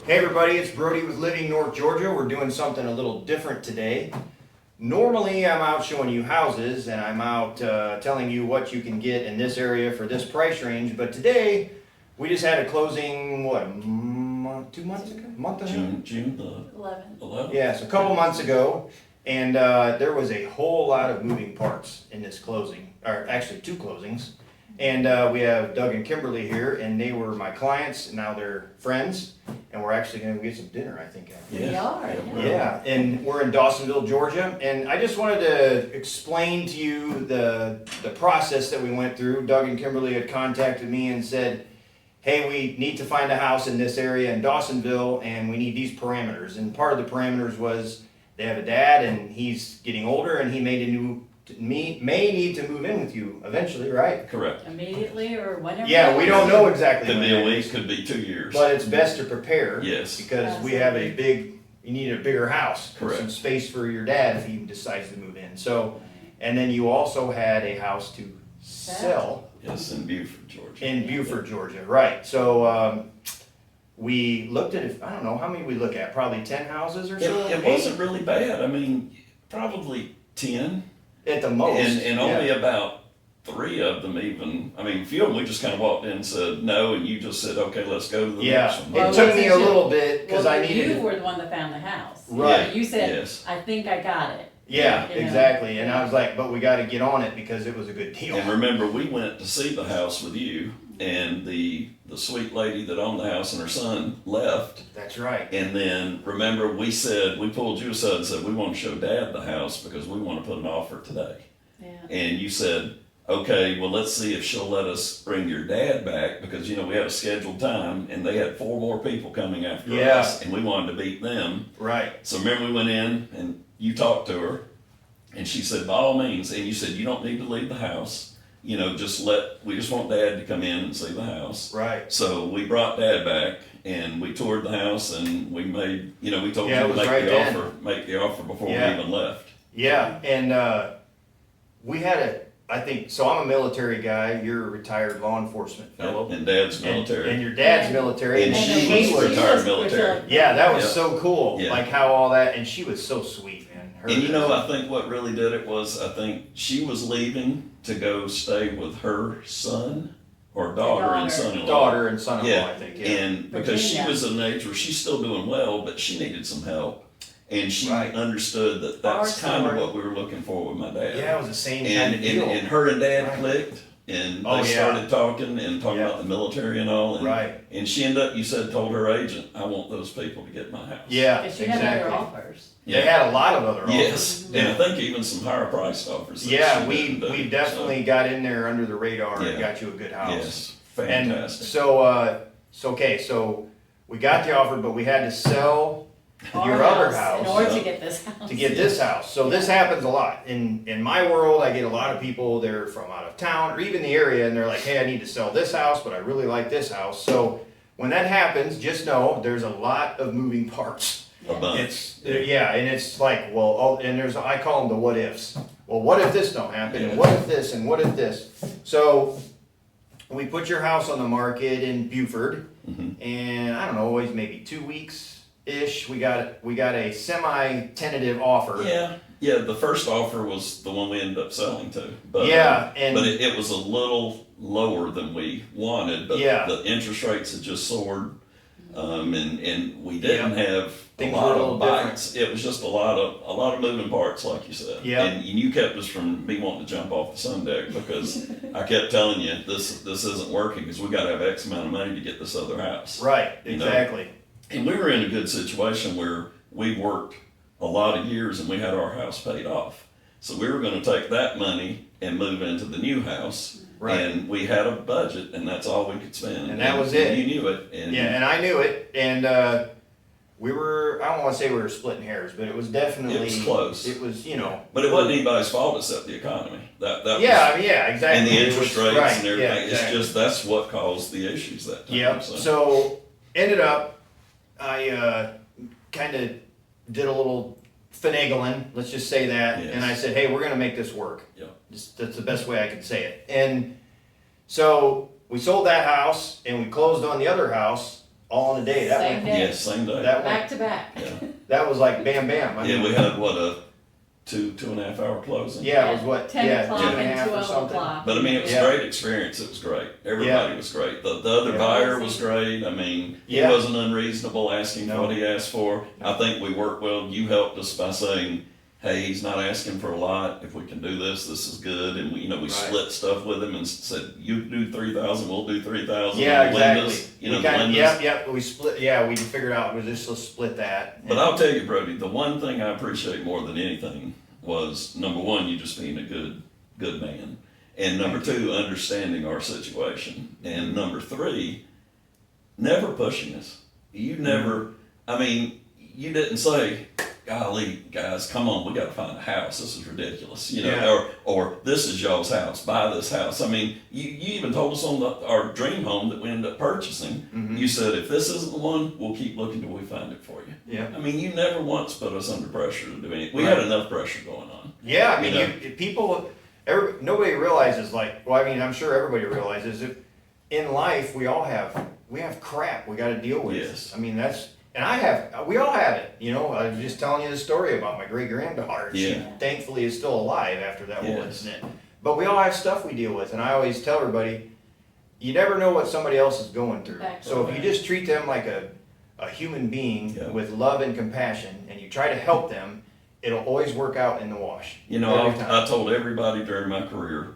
Hey everybody, it's Brodie with Living North Georgia. We're doing something a little different today. Normally I'm out showing you houses and I'm out telling you what you can get in this area for this price range, but today we just had a closing, what, a month, 2 months ago? Month and a half? June the 11th. Yes, a couple months ago, and there was a whole lot of moving parts in this closing, or actually two closings. And we have Doug and Kimberly here, and they were my clients, now they're friends, and we're actually gonna get some dinner, I think, after. Yeah. We are, yeah. Yeah, and we're in Dawsonville, Georgia, and I just wanted to explain to you the process that we went through. Doug and Kimberly had contacted me and said, hey, we need to find a house in this area in Dawsonville, and we need these parameters. And part of the parameters was they have a dad, and he's getting older, and he may need to move in with you eventually, right? Correct. Immediately or whenever. Yeah, we don't know exactly Could when be a that week, is, could be 2 years. but it's best to prepare. Yes. Because we have a you need a bigger house. Correct. Some space for your dad if he decides to move in. So, and then you also had a house to sell Yes, in Beaufort, Georgia. in Beaufort, Georgia, right? So, we looked at, I don't know, how many we look at? Probably 10 houses or so? It wasn't really bad. I mean, probably 10. At the most. And only yeah. about 3 of them even, I mean, a few of them we just kind of walked in and said no, and you just said, okay, let's go to the Yeah, next one. Well, it took me a wasn't little bit, because I needed You to. were the one that found the house. Right. You said, Yes. I think I got it. Yeah, You know? exactly. And I was like, but we gotta get on it because it was a good deal. And remember, we went to see the house with you, and the sweet lady that owned the house and her son left. That's right. And then, remember, we pulled you aside and said, we want to show Dad the house because we want to put an offer today. Yeah. And you said, okay, well, let's see if she'll let us bring your dad back because, we had a scheduled time and they had 4 more people coming after Yeah. us and we wanted to beat them. Right. So remember we went in and you talked to her and she said, by all means, and you said, you don't need to leave the house. We just want Dad to come in and see the house. Right. So we brought Dad back and we toured the house and we made, we told Yeah, you it to was right then. make the offer before Yeah. we even left. Yeah, and we had I think, so I'm a military guy, you're a retired law enforcement fellow. And Dad's And- military. And your dad's military. And she he was retired military. Yeah, that was Yeah. so cool, Yeah. like how all that, and she was so sweet, man. Her- And I think what really did it was, I think she was leaving to go stay with her son or daughter and son-in-law. Daughter and son-in-law, Yeah, I think, yeah. and because she Virginia. was an age where she's still doing well, but she needed some help. And she Right. understood that that's Our kind of story. what we were looking for with my dad. Yeah, it was the same kind And, of deal. and her and Dad Right. clicked, and Oh, they yeah. started talking and talking Yeah. about the military and all. And, Right. And she ended up, you said, told her agent, I want those people to get my house. Yeah, Because she had other exactly. offers. They had a lot of other offers. Yes, and I think even some higher priced offers. that Yeah, she we didn't do, definitely got in there under the radar and Yeah. got you a good so, house. yes, And fantastic. so we got the offer, but we had to sell Our your other house in order to get this house. to get this house. So this happens a lot. In my world, I get a lot of people, they're from out of town or even the area, and they're like, hey, I need to sell this house, but I really like this house. So when that happens, just know there's a lot of moving parts. A bunch. And it's like, well, and I call them the what ifs. Well, what if this don't happen, and what if this, and what if this? So we put your house on the market in Beaufort, and I don't know, always maybe 2 weeks-ish, we got a semi-tentative offer. Yeah, the first offer was the one we ended up selling to. But, Yeah, but it was a little lower than we wanted, but Yeah. the interest rates had just soared. And we didn't have a Things were lot a little of bites. It was just a lot of moving parts, like you said. Yeah. And you kept us from me wanting to jump off the sun deck because I kept telling you this isn't working because we got to have X amount of money to get this other house. Right, You know? exactly. And we were in a good situation where we worked a lot of years and we had our house paid off. So we were going to take that money and move into the new house. Right. And we had a budget and that's all we could spend. And that was it. You knew it. And Yeah, and I knew it, and we were, I don't want to say we were splitting hairs, but it was definitely. It was close. It was, But it wasn't anybody's fault except the economy. That Yeah, was, I mean, yeah, exactly. and the It interest was- rates right, and everything. yeah, exactly. It's just that's what caused the issues that time. Yep. So ended up, I kind of did a little finagling. Let's just say that, Yes. and I said, "Hey, we're going to make this work." Yep. That's the best way I can say it. And so we sold that house, and we closed on the other house all in a day. That Same went, day. Yes, same day. that Back went, to back. Yeah, that was like bam, bam. I yeah, mean, we had, what, a 2.5 hour closing? yeah, it was what, 10 yeah, o'clock 10 and a and half or 12 something. o'clock. But I mean, it was Yeah. a great experience. It was great. Everybody was great. The other Yeah. buyer was great. I mean, he Yeah. wasn't unreasonable asking for No. what he asked for. No. I think we worked well. You helped us by saying, hey, he's not asking for a lot. If we can do this, this is good. And we, we Right. split stuff with him and said, you do 3,000, we'll do 3,000. Yeah, And the exactly. Linda's, We the kinda, Linda's. yep, we split, we figured out, we just let's split that. But I'll tell you, Brodie, the one thing I appreciate more than anything was, number one, you just being a good man. And number two, understanding our situation. And number three, never pushing us. You never, I mean, you didn't say, golly, guys, come on, we gotta find a house. This is ridiculous. Yeah. Or this is y'all's house, buy this house. I mean, you even told us on our dream home that we ended up purchasing, Mhm. you said, if this isn't the one, we'll keep looking till we find it for you. Yeah. I mean, you never once put us under pressure to do anything. We Right. had enough pressure going on. Yeah, I mean, You know? nobody realizes, like, well, I mean, I'm sure everybody realizes that in life, we have crap we gotta deal with. Yes. I mean, we all have it, I was just telling you the story about my great granddaughter. She Yeah. thankfully is still alive after that whole Yes. incident. But we all have stuff we deal with, and I always tell everybody, you never know what somebody else is going through. Exactly. So if you just treat them like a human being Yeah. with love and compassion, and you try to help them, it'll always work out in the wash. Every time. I told everybody during my career,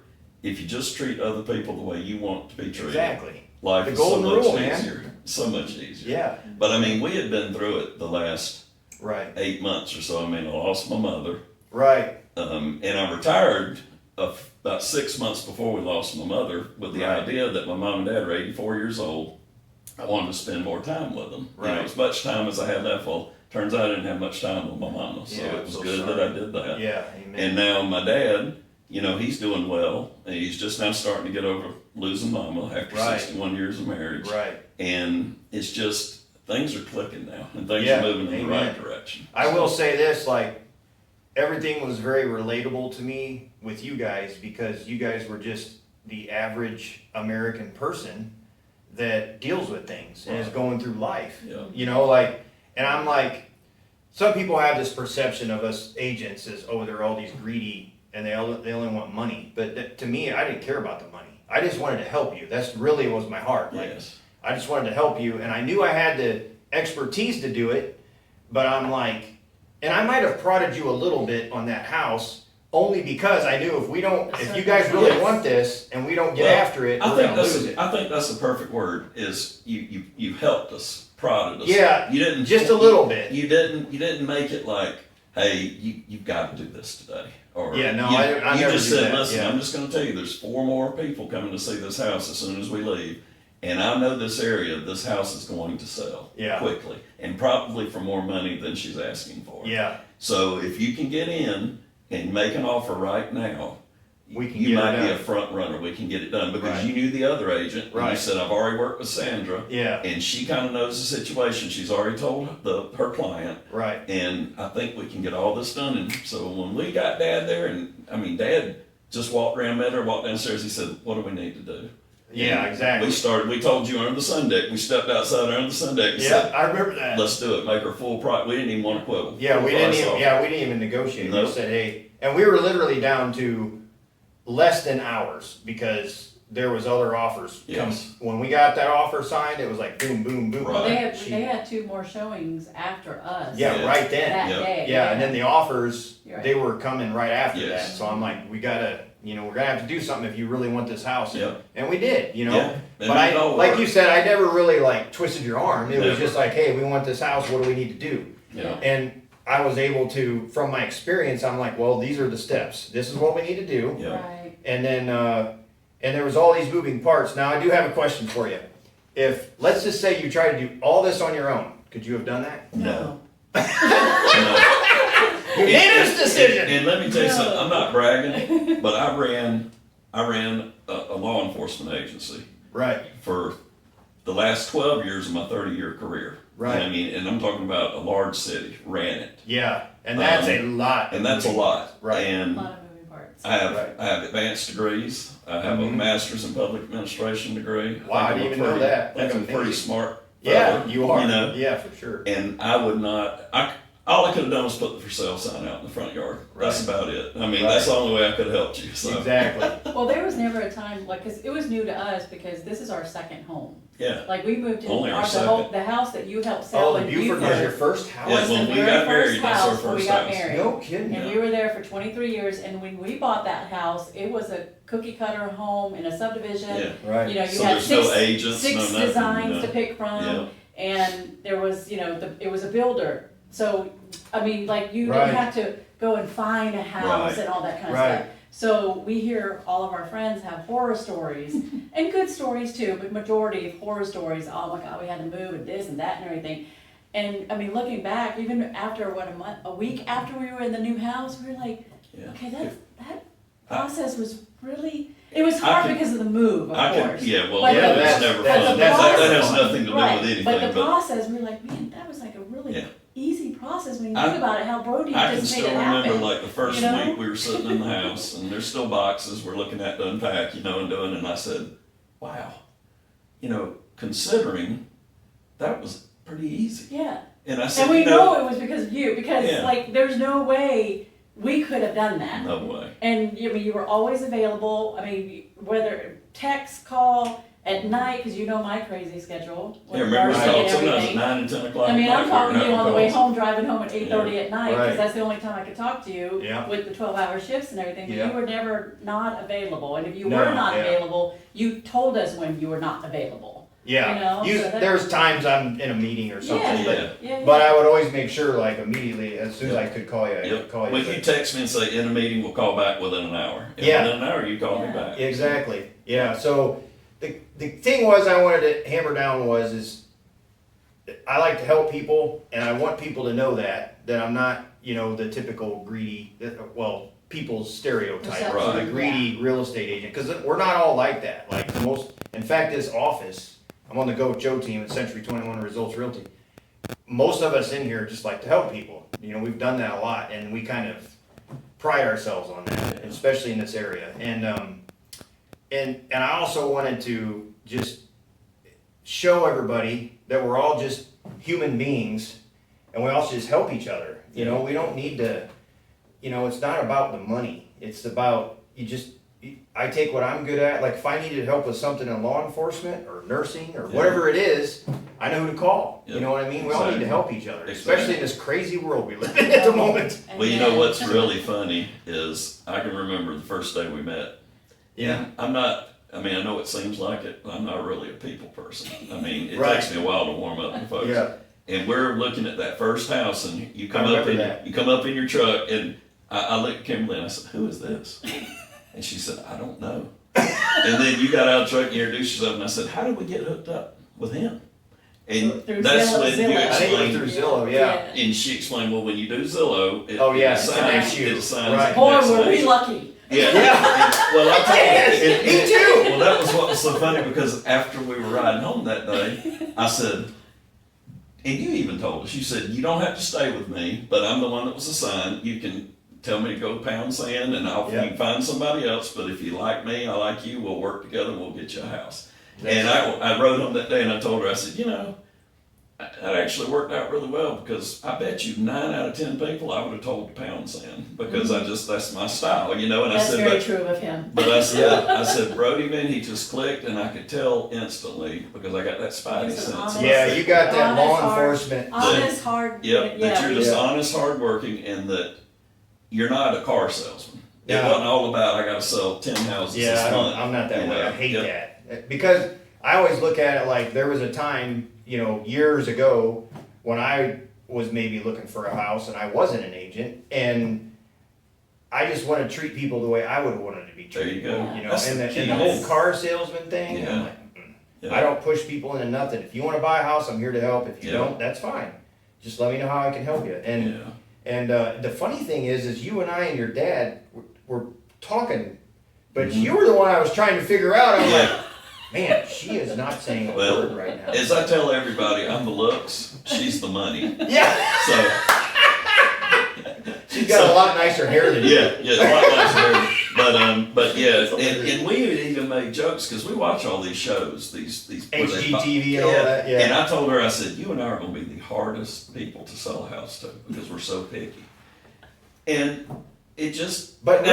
if you just treat other people the way you want to be treated, Exactly. life The is so golden much rule, man. easier. So much easier. Yeah. But I mean, we had been through it the last Right. 8 months or so. I mean, I lost my mother, Right. and I retired about 6 months before we lost my mother with the Right. idea that my mom and dad were 84 years old. I wanted to spend more time with them. Right. As much time as I had left. Well, turns out I didn't have much time with my mama, so Yeah, it was so good sorry. that I did that. Yeah. Amen. And now my dad, he's doing well, and he's just now starting to get over losing mama after Right. 61 years of marriage. Right. And it's just, things are clicking now, and things Yeah, are moving in the amen. right direction. I will say this, like, everything was very relatable to me with you guys because you guys were just the average American person that deals with things and is Right. going through life. Yeah. And I'm like, some people have this perception of us agents as, oh, they're all these greedy and they only want money. But to me, I didn't care about the money. I just wanted to help you. That's really was my heart. Like, Yes. I just wanted to help you, and I knew I had the expertise to do it, but I'm like, and I might have prodded you a little bit on that house, only because I knew if you guys really Yes. want this and we don't get Well, after it, I we're think gonna that's lose it. I think that's the perfect word. Is you helped us, prodded us. Yeah, You didn't just a little bit. You didn't make it like, hey, you've got to do this today. Or Yeah, no, you, I you never just do said, that, listen, yeah. I'm just going to tell you, there's 4 more people coming to see this house as soon as we leave. And I know this area, this house is going to sell Yeah. quickly, and probably for more money than she's asking for. Yeah, So if you can get in and make an offer right now, We can you get it might be done. a front runner. We can get it done because Right. you knew the other agent. And you Right. said, I've already worked with Sandra, yeah, and she kind of knows the situation. She's already told her client, right. and I think we can get all this done. And so when we got Dad there, and I mean, Dad just walked around, met her, walked downstairs. He said, what do we need to do? Yeah, And exactly. we told you under the sun deck. We stepped outside under the sun deck and Yeah, said, I remember that. let's do it. Make her full price. We didn't even want to quibble. Yeah, Full we didn't price even. offer. Yeah, we didn't even negotiate. We Nope. just said, hey, and we were literally down to less than hours because there was other offers. Yes. When we got that offer signed, it was like boom, boom, boom. Right. They had 2 more showings after us. Yeah, Yeah. right then. That Yeah. day. Yeah, and then the offers, You're right. they were coming right after Yes. that. So I'm like, we're gonna have to do something if you really want this house. Yep. And we did, Yeah. And But it all like worked. you said, I never really like twisted your arm. It was Never. just like, hey, we want this house. What do we need to do? Yeah. And I was able to, from my experience, I'm like, well, these are the steps. This is what we need to do. Yeah. Right. And then, and there was all these moving parts. Now, I do have a question for you. If, let's just say you try to do all this on your own, could you have done that? No. You made this decision! And let me tell you No. something. I'm not bragging, but I ran a law enforcement agency Right, for the last 12 years of my 30-year career. Right. I mean, and I'm talking about a large city. Ran it, yeah. And that's a lot. and that's a lot. Right. A And lot of moving parts. I have Right. I have advanced degrees. I have a Mhm. master's in public administration degree. Wow, I think didn't I'm even know pretty- that. I think That's I'm pretty amazing. smart. Yeah, fella, you are. You know, Yeah, for sure. and I would not. All I could have done was put the for sale sign out in the front yard. That's Right. about it. I mean, Right. that's the only way I could have helped you. So Exactly. Well, there was never a time, like, cause it was new to us because this is our second home. yeah. Like, we moved in, Only our the house that you helped sell Oh, in the Buford was your first house? Yeah, was when the we very got first married, that's our house when we first got house. married. No kidding. And we were there for 23 years, and when we bought that house, it was a cookie cutter home in a subdivision. Yeah. Right. You know, you So had there's no six, agents, no nothing, designs you know. to pick from, Yeah. and there was, you know, it was a builder. So, I mean, like, you Right. didn't have to go and find a house Right. and all that kind of Right. stuff. So we hear all of our friends have horror stories, and good stories too, but majority of horror stories, oh my God, we had to move and this and that and everything. And I mean, looking back, even after a week after we were in the new house, we were like, Yeah. okay, that process was really, it was hard could- because of the move, of course. Yeah, well, But yeah, the- it's never but fun. the That process- has nothing to do Right, with anything. but the process, we were like, man, that was like a really Yeah. easy process when you I- think about it, how Brodie I can just made still it remember happen. like the first you know? week we were sitting in the house and there's still boxes we're looking at to unpack, you know, and doing, and I said, wow, you know, considering that was pretty easy. Yeah, And I said, and we you know, know it was because of you, because Yeah. like, there's no way we could have done that. no way. And I mean, you were always available, I mean, whether text, call, at night, cause you know my crazy schedule. with Yeah, remember nursing and calling sometimes at everything. 9 and 10 o'clock. I mean, at I'm night, calling we were you on the having way calls. home, driving home at 8:30 at night, Right. cause that's the only time I could talk to you Yeah. with the 12-hour shifts and everything, but Yeah. you were never not available, and if you No, were not yeah. available, you told us when you were not available. Yeah. You know, so that- There's times I'm in a meeting or something, Yeah. but Yeah, but I would always make sure, like, immediately, as soon as I could call you, I Yep. could call you. When you text me and say, in a meeting, we'll call back within an hour. And Yeah. within an hour, you call me Yeah. back. Exactly. Yeah. So the thing was I wanted to hammer down is I like to help people, and I want people to know that I'm not, you know, the typical greedy, people's stereotype, Perception, the greedy real estate agent, because we're not all like that. Like in fact, this office, I'm on the Go with Joe team at Century 21 Results Realty. Most of us in here just like to help people. You know, we've done that a lot, and we kind of pride ourselves on that, especially in this area. And I also wanted to just show everybody that we're all just human beings, and we all should just help each other. You know, we don't need to, you know, it's not about the money. It's about, I take what I'm good at. Like if I needed help with something in law enforcement or nursing or whatever it is, I know who to call. Yeah. You know what I mean? We all need to help each other, Exactly. especially in this crazy world we live in at the moment. And Well, you know then- what's really funny is I can remember the first day we met. Yeah. I know it seems like it, but I'm not really a people person. I mean, it Right. takes me a while to warm up to folks. Yeah. And we're looking at that first house, and you come I up remember in that. you come up in your truck, and I looked at Kimberly and I said, "Who is this?" And she said, "I don't know." And then you got out of the truck and you introduced yourself, and I said, "How did we get hooked up with him?" And Through that's Zillow- when you Zillow. I think it was explained. through Zillow, yeah. And she explained, well, when you do Zillow, it, Oh, yeah, it it assigns, connects you. it assigns Right. it Boy, connects were we you. lucky. Yeah. Yeah. Well, I'll tell you. Me too. Well, that was what was so funny because after we were riding home that day, I said, and you even told us, you said, you don't have to stay with me, but I'm the one that was assigned. You can tell me to go pound sand and you can find somebody else, but if you like me, I like you, we'll work together, we'll get you a house. And I rode home that day and I told her, I said, you know, that actually worked out really well because I bet you 9 out of 10 people I would have told to pound sand because that's my style, you know. And That's I said, very true of him. but I said, Brodie, man, he just clicked, and I could tell instantly because I got that spidey He's an sense. honest- Yeah, you got that Honest, law hard- enforcement. Honest, hard. Yep, that you're just Yeah. honest, hardworking, and that you're not a car salesman. It Yeah. wasn't all about I got to sell 10 houses this month. I'm not that you way. know? I hate Yep. that because I always look at it like there was a time, you know, years ago when I was maybe looking for a house and I wasn't an agent, and I just want to treat people the way I would have wanted to be There treated. you go. You know, That's and the the key. whole car salesman thing. Yeah. I'm like, mm-mm. Yeah. I don't push people into nothing. If you want to buy a house, I'm here to help. If you Yeah. don't, that's fine. Just let me know how I can help you. And Yeah. and the funny thing is you and I and your dad were talking, but Mhm. you were the one I was trying to figure out. I'm Yeah. like, man, she is not saying a Well, word right now. As I tell everybody, I'm the looks, she's the money. Yeah, So she's got a lot nicer hair than you. yeah, a lot nicer. But yeah, and we had even made jokes because we watch all these shows, these HGTV and all that, yeah. And I told her, I said, you and I are going to be the hardest people to sell a house to because we're so picky. And it just, But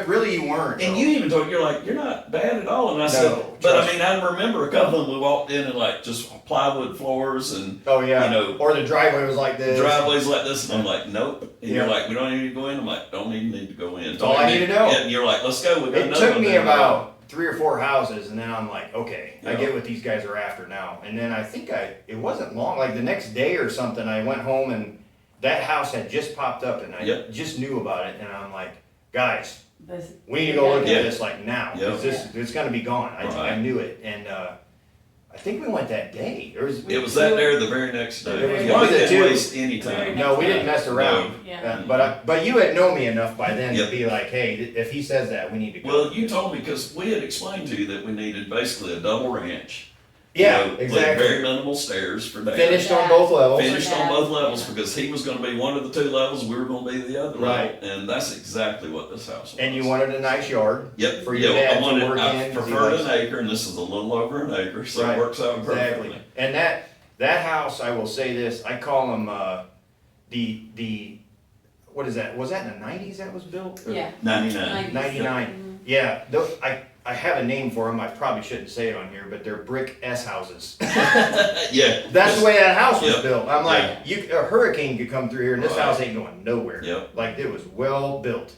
really you weren't. and though. you even told, you're like, you're not bad at all. And I No, said, but I trust mean, I remember a couple of them we walked in and like just plywood floors and Oh yeah. you know, or the driveway was like this. driveways like this, and I'm like, nope. And you're Yeah. like, we don't even need to go in. I'm like, don't even need to go in. That's all I need to know. And you're like, let's go. We've got It another took one me down the road. about 3 or 4 houses, and then I'm like, okay, I Yeah. get what these guys are after now. And then I think it wasn't long, like the next day or something, I went home and that house had just popped up, and I Yep. just knew about it, and I'm like, guys, This- we need to go look Yeah. at this like now, because Yeah. it's gonna be gone. I Right. knew it, and I think we went that day. It was that there the very next day. It was Yeah, one we of the didn't two. waste any time. no, we didn't mess around. Yeah. But you had known me enough by then Yep. to be like, hey, if he says that, we need to go. Well, you told me because we had explained to you that we needed basically a double ranch. Yeah, you know, exactly. With very minimal stairs for Dad. Finished on both levels. Finished on Dad. both levels because he was going to be one of the 2 levels, we were going to be the other Right. level, and that's exactly what this house was. And you wanted a nice yard. Yep. for your dad to work I in, 'cause he preferred likes- an acre, and this is a little over an acre, so Right, it works out Exactly. perfectly. And that house, I will say this, I call them the what is that? Was that in the 90s that was built? Or Yeah. 99. 99. Yeah, I have a name for them. I probably shouldn't say it on here, but they're brick S houses. Yeah. That's the way that house was Yep. built. I'm like, a hurricane could come through here, and this Right. house ain't going nowhere. Yep. Like it was well built,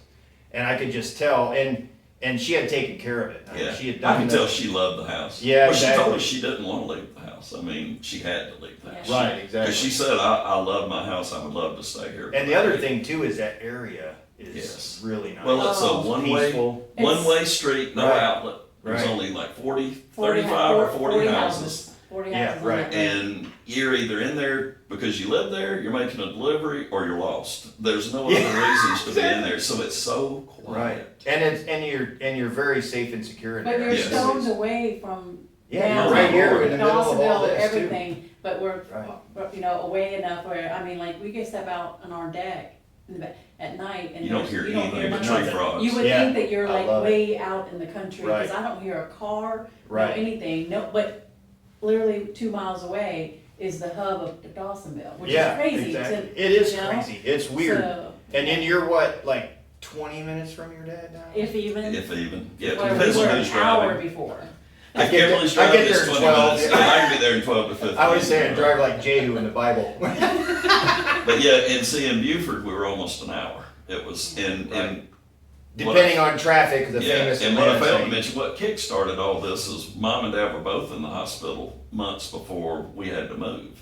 and I could just tell. And she had taken care of it. I mean, Yeah. she had I done can the- tell she loved the house. Yeah, Well, she told exactly. me she didn't want to leave the house. I mean, she had to leave the house. Yeah. Right, exactly. Because she said, I love my house. I would love to stay here. And the other thing too is that area is Yes. really nice. Well, it's a Oh. Peaceful. one-way street, no Right. outlet. There's Right. only like 35 or 40 houses. 40 Yeah, houses. on right. that road. And you're either in there because you live there, you're making a delivery, or you're lost. There's no other reasons to be in there. So it's so quiet. Right. And you're very safe and secure in But there. you're Yes. stones away from. Yeah, down you're right here in the middle of all Dawsonville, this, too. everything, but we're, Right. away enough where, I mean, like, we can step out on our deck at night and You don't there's- hear you don't anything but nothing. tree frogs. You would Yeah, think that you're I like love it. way out in the country, Right. cause I don't hear a car, no Right. anything, no, but literally 2 miles away is the hub of Dawsonville, which is Yeah, crazy exactly. to. It is you know? crazy. It's weird. So, And then you're what, like 20 minutes from your dad now? if even, If even. Yeah, it where we depends were on an who's hour driving. before. I If get Kimberly's there- I driving, get it's there at 20 12. minutes. I can be there in 12 to 15. I was saying drive like Jehu in the Bible. But yeah, and see, in Buford, we were almost an hour. It was, and Right. Depending on traffic, the yeah, famous and what I Atlanta failed to saying. mention, what kick-started all this is Mom and Dad were both in the hospital months before we had to move.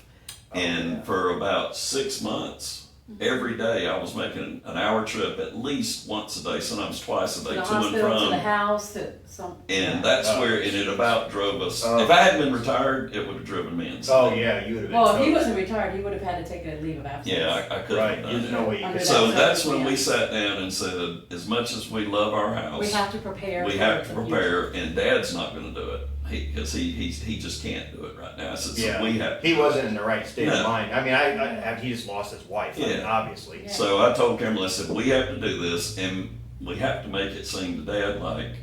Oh, And yeah. for about 6 months, every day I was making an hour trip at least once a day, sometimes twice a To day, the to and hospital, to the from. house, to some. And that's Oh. where, and it about drove us. Oh. If I hadn't been retired, it would have driven me insane. Oh, yeah, you would have been. Well, if he toast. wasn't retired, he would have had to take a leave of absence. Yeah, I couldn't Right, have done there's it. no way you Under could. that So circumstance, that's when we yeah. sat down and said, as much as we love our house, We have to prepare. we for have to the prepare, and Dad's not gonna do it, because he just can't do it right now, I said, so Yeah, we have. he wasn't in the right state of No. mind. I mean, he just lost his wife, I mean, Yeah. obviously. Yeah. So I told Kimberly, I said, we have to do this, and we have to make it seem to Dad like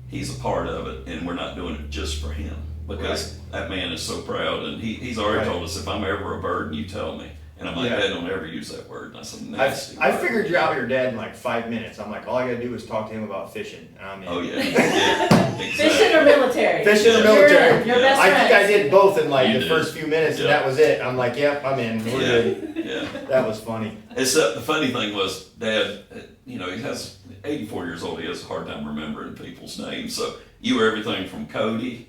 he's a part of it, and we're not doing it just for him, because that man is so proud, and he's already Right. told us, if I'm ever a burden, you tell me. And I'm like, Yeah. Dad, don't ever use that word, and I said, nasty I word." figured you out your dad in like 5 minutes. I'm like, all I gotta do is talk to him about fishing. And I'm in. Oh, yeah, yeah, Fishing or exactly. military? Fishing or Yeah. military. You're in, you're best I think I friends. did both in like You the did. first few minutes, and Yeah. that was it. I'm like, yep, I'm in. We're good. Yeah, yeah. That was funny. Except the funny thing was, Dad, you know, he has 84 years old. He has a hard time remembering people's names. So you were everything from Cody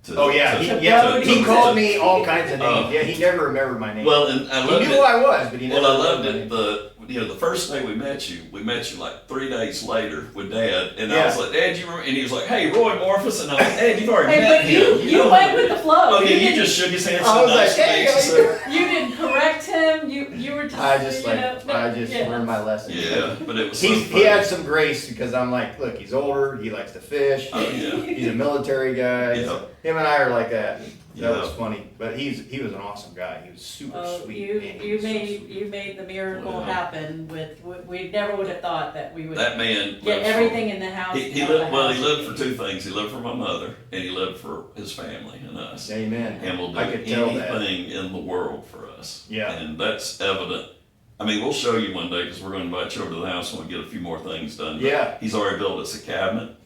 to. Oh yeah, to- he called me all kinds of names. Oh. Yeah, he never remembered my name. Well, and I he loved knew it. who I was, but he never. Well, I loved remembered it. my name. The first day we met you like 3 days later with Dad, and I Yeah. was like, Dad, you remember? And he was like, Hey, Roy Morphus, and I'm like, Dad, you've already Hey, met but him. you know went him." with the flow. Oh yeah, you didn't- just shook his hand. I So was nice like, to hey, meet you, how you sir. You didn't correct him. You were just. I just you know, yeah. learned my lesson. Yeah, but it was so He funny. had some grace because I'm like, look, he's older. He likes to fish. Oh yeah. He's a military guy. Yeah. So him and I are like that. That was Yeah. funny, but he was an awesome guy. He was super Oh, sweet. you, man. He you was so made, sweet. you made the miracle Well, happen we never would have thought that we would That man get lived for- everything in the house. He out of the lived, well, he house. lived for two things. He lived for my mother, and he lived for his family and us. Amen. And will do I could tell that. anything in the world for us. Yeah. And that's evident. I mean, we'll show you one day because we're going to invite you over to the house when we get a few more things done. But Yeah. he's already built us a cabinet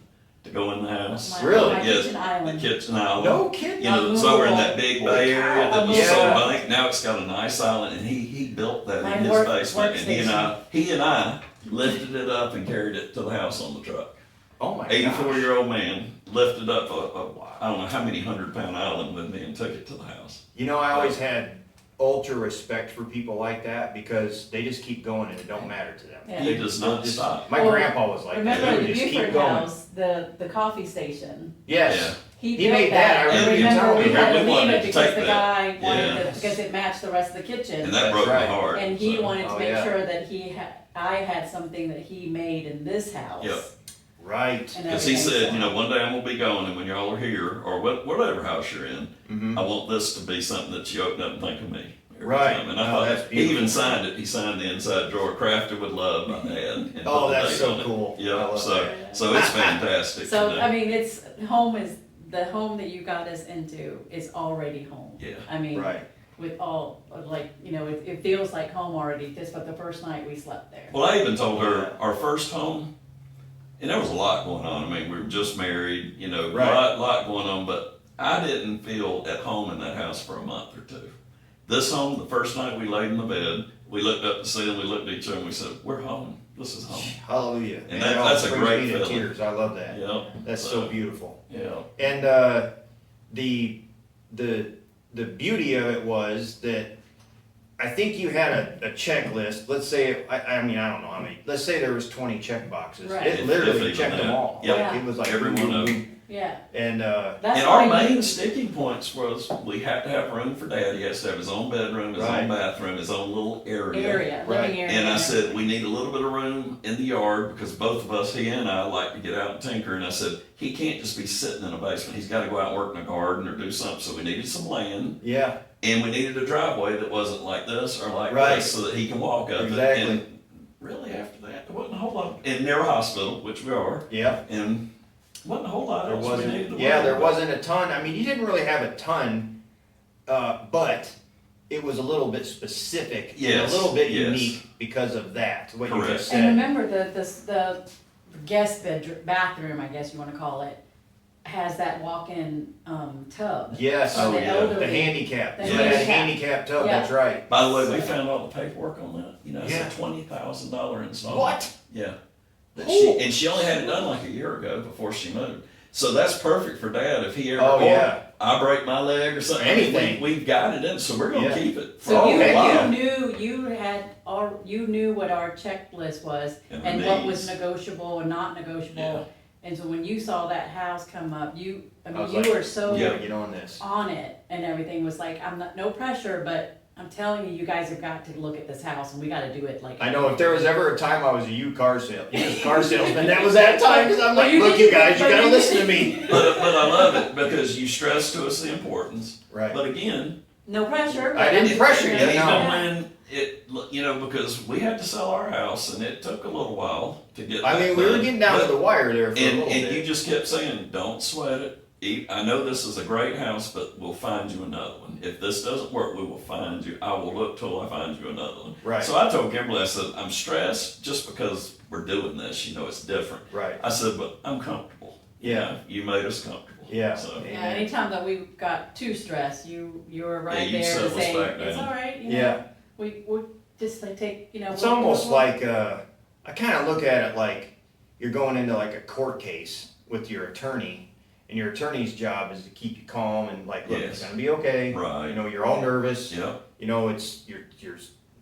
to go in the house. Really? My Yes, kitchen island. the kitchen island. No kidding. You know, it's over in that big bay area that was Yeah. so blank. Now it's got a nice island, and he built that My in his work- basement. And workstation. he and I lifted it up and carried it to the house on the truck. Oh my 84-year-old man lifted up I don't know how many 100-pound island with me and took it to the house. You know, I always had ultra respect for people like that because they just keep going and it don't matter to them. Yeah. He does not Just- stop. My Well, grandpa was like Remember that. He the would just keep Buford going. house, the coffee station? Yes. He He built made that. I And remember you remember, telling we me. had to We leave wanted it to because take the that. guy wanted Yeah. to, because it matched the rest of the kitchen. And that That's broke right. my heart. And he so. wanted to Oh, make yeah. sure that I had something that he made in this house. Yep. Right. And Because he everything, said, so- you know, one day I'm going to be going, and when y'all are here, or whatever house you're in, Mm-hmm. I want this to be something that you open up and think of me. every Right. time. And I Oh, thought, that's he even beautiful. signed it. He signed the inside drawer, crafted with love by Dad. and Oh, put the that's date so on it. cool. I Yeah, love so, that. so it's fantastic. So, you know. I mean, the home that you got us into is already home. Yeah. I mean, Right. with all, like, you know, it feels like home already, just but the first night we slept there. Well, I even told her our first home, and there was a lot going on. I mean, we were just married, you know, Right. lot going on, but I didn't feel at home in that house for a month or two. This home, the first night we laid in the bed, we looked up the ceiling, we looked at each other, and we said, "We're home. This is home." Hallelujah. And Man, that's it a brings great me to feeling. tears. I love that. Yeah, That's so beautiful. yeah, And the beauty of it was that I think you had a checklist. Let's say I mean I don't know how many. Let's say there was 20 check boxes. Right. It literally If checked even them that. all. Yeah. Like, it was like Every one of them. Yeah. And That's And our why main you- sticking points was we have to have room for Dad. He has to have his own bedroom, his Right. own bathroom, his own little area, Right. living area. And I said, we need a little bit of room in the yard because both of us, he and I, like to get out and tinker. And I said, he can't just be sitting in a basement. He's got to go out and work in a garden or do something. So we needed some land yeah, and we needed a driveway that wasn't like this or like Right. this so that he can walk up Exactly. it. And really after that, there wasn't a whole lot. And near a hospital, which we are, yeah. and wasn't a whole lot There else we needed to wasn't. worry Yeah, there about. wasn't a ton. I mean, you didn't really have a ton, but it was a little bit specific and Yes, a little bit yes. unique because of that. What you Correct. just And said. remember the guest bathroom, I guess you wanna call it, has that walk-in, tub. Yes. For the yeah. elderly. The handicap. The Yeah, the handicap. handicap tub. Yeah. That's right. By the way, we So- found all the paperwork on that. You know, it's Yeah. a $20,000 installment. What? Yeah. That Ooh. she only had it done like a year ago before she moved. So that's perfect for Dad if he ever. Oh, or yeah. I break my leg or something. Anything. We've got it in, so we're gonna Yeah. keep it. For So Oh, you, heck yeah. you knew what our checklist was And and our what was needs. negotiable and not negotiable. Yeah. And so when you saw that house come up, I you was like, were so We gotta get on this. on it and everything was like, no pressure, but I'm telling you, you guys have got to look at this house and we gotta do it like. I know if there was ever a time I was a used car salesman, that was that time because I'm like, You look, did- you guys, you but gotta you listen did- to me. But I love it because you stress to us the importance. Right. But again, No pressure. I didn't pressure you, and even no. when you know, because we had to sell our house and it took a little while to get. I mean, that we were done. getting down to But- the wire there for a And, little and bit. you just kept saying, don't sweat it. I know this is a great house, but we'll find you another one. If this doesn't work, we will find you. I will look till I find you another one. Right. So I told Kimberly, I said, I'm stressed just because we're doing this. You know, it's different. Right. I said, but I'm comfortable. You Yeah. know, you made us comfortable. Yeah. So, Yeah, anytime that we got too stressed, you were right you there to settled us say, back it's down. all right, you Yeah. know, we just like take, you know. It's we'll- almost we'll- like I kind of look at it like you're going into like a court case with your attorney, and your attorney's job is to keep you calm and like, look, it's Yes. gonna be okay. Right. You know, you're all nervous. Yeah. You know, it's your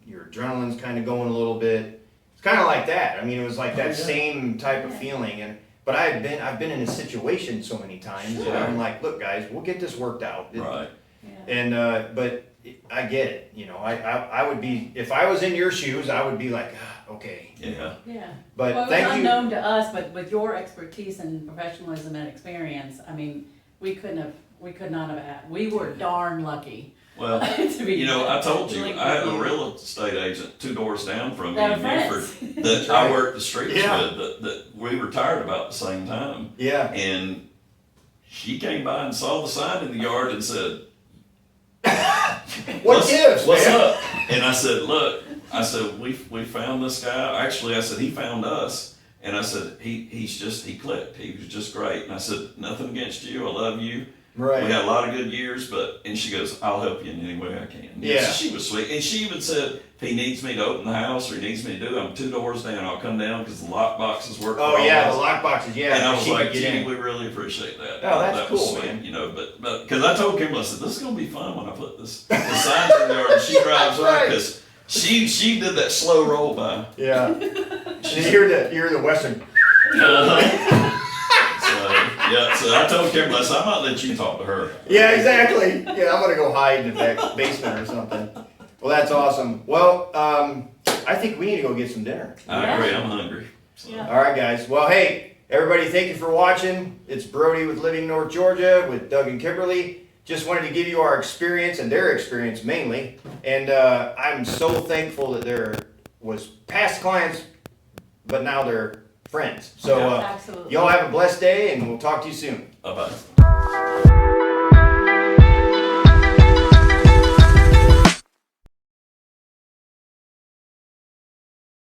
adrenaline's kind of going a little bit. It's kind of like that. I mean, it was like that Yeah. same type of Yeah. feeling. But I've been in a situation so many times, Sure. and I'm like, look, guys, we'll get this worked out. Right. Yeah. And but I get it. You know, I would be, if I was in your shoes, I would be like, okay. Yeah. Yeah. But Well, it thank was you. unknown to us, but with your expertise and professionalism and experience, I mean, we couldn't have we could not have had. We were darn lucky Well, to be. you know, I told you, linked I had with a you. real estate agent 2 doors down from me They're in friends. Beaufort that I worked the streets Yeah. with, that we retired about the same time. Yeah. And she came by and saw the sign in the yard and said, What gives, What's man? up? And I said, look, I said, we found this guy. Actually, I said, he found us. And I said, he clicked. He was just great. And I said, nothing against you. I love you. Right. We had a lot of good years, and she goes, I'll help you in any way I can. Yeah. So she was sweet. And she even said, if he needs me to open the house or he needs me to do it, I'm 2 doors down. I'll come down because the lock boxes work. Oh for all yeah, of the us. lock boxes. Yeah. And I was she could like, get gee, in. we really appreciate that. Oh, that's that was cool, sweet, man. you know, but because I told Kimberly, I said, this is going to be fun when I put the signs in the yard and she drives That's by right. because she did that slow roll by. Yeah. And you hear the western. So I told Kimberly, I said, I might let you talk to her. Yeah, exactly. Yeah, I'm gonna go hide in the back basement or something. Well, that's awesome. Well, I think we need to go get some dinner. I agree, I'm hungry. So. Yeah. All right, guys. Well, hey, everybody, thank you for watching. It's Brodie with Living North Georgia with Doug and Kimberly. Just wanted to give you our experience and their experience mainly. And I'm so thankful that there was past clients, but now they're friends. So Absolutely. y'all have a blessed day, and we'll talk to you soon. Bye-bye.